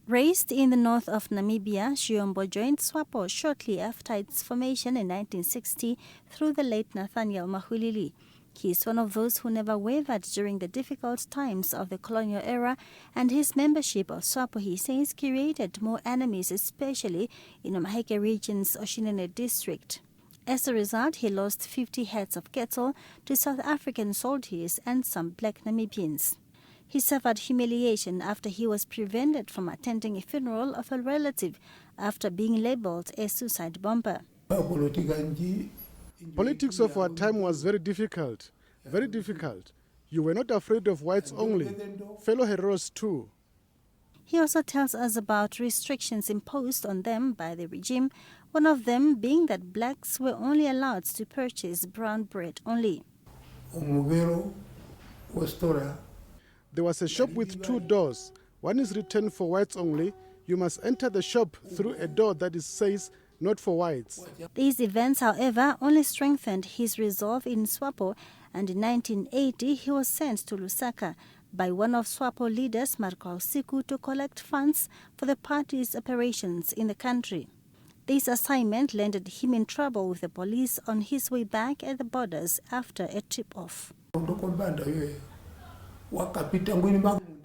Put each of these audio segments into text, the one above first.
Raised in the north of Namibia, Tjijombo joined SWAPO shortly after its formation in 1960 through the late Nathaniel Mahulili. He is one of those who never wavered during the difficult times of the colonial era, and his membership of SWAPO, he says, created more enemies, especially in the Maheke region's Oshinene district. As a result, he lost 50 heads of cattle to South African soldiers and some black Namibians. He suffered humiliation after he was prevented from attending a funeral of a relative after being labeled a suicide bomber. Politics of our time was very difficult, very difficult. You were not afraid of whites only, fellow heroes too. He also tells us about restrictions imposed on them by the regime, one of them being that blacks were only allowed to purchase brown bread only. There was a shop with 2 doors. One is written for whites only. You must enter the shop through a door that says not for whites. These events, however, only strengthened his resolve in SWAPO, and in 1980 he was sent to Lusaka by one of SWAPO leaders, Marco Siku, to collect funds for the party's operations in the country. This assignment landed him in trouble with the police on his way back at the borders after a tip-off.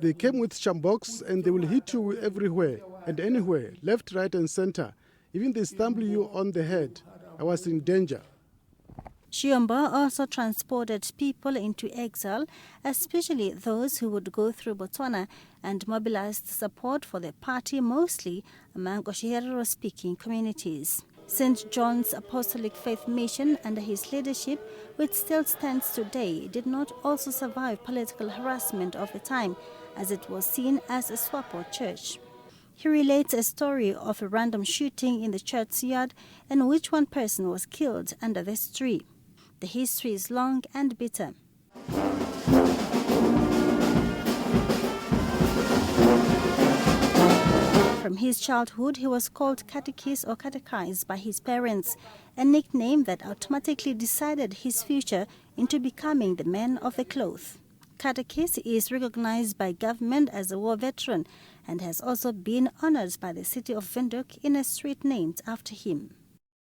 They came with shamboks and they will hit you everywhere and anywhere, left, right and center. Even they stumble you on the head. I was in danger. Tjijombo also transported people into exile, especially those who would go through Botswana, and mobilized support for the party, mostly among Oshihero-speaking communities. St. John's Apostolic Faith Mission, under his leadership, which still stands today, did not also survive political harassment of the time, as it was seen as a SWAPO church. He relates a story of a random shooting in the church yard in which one person was killed under this tree. The history is long and bitter. From his childhood, he was called catechist or catechized by his parents, a nickname that automatically decided his future into becoming the man of the cloth. Catechist is recognized by government as a war veteran and has also been honored by the city of Windhoek in a street named after him.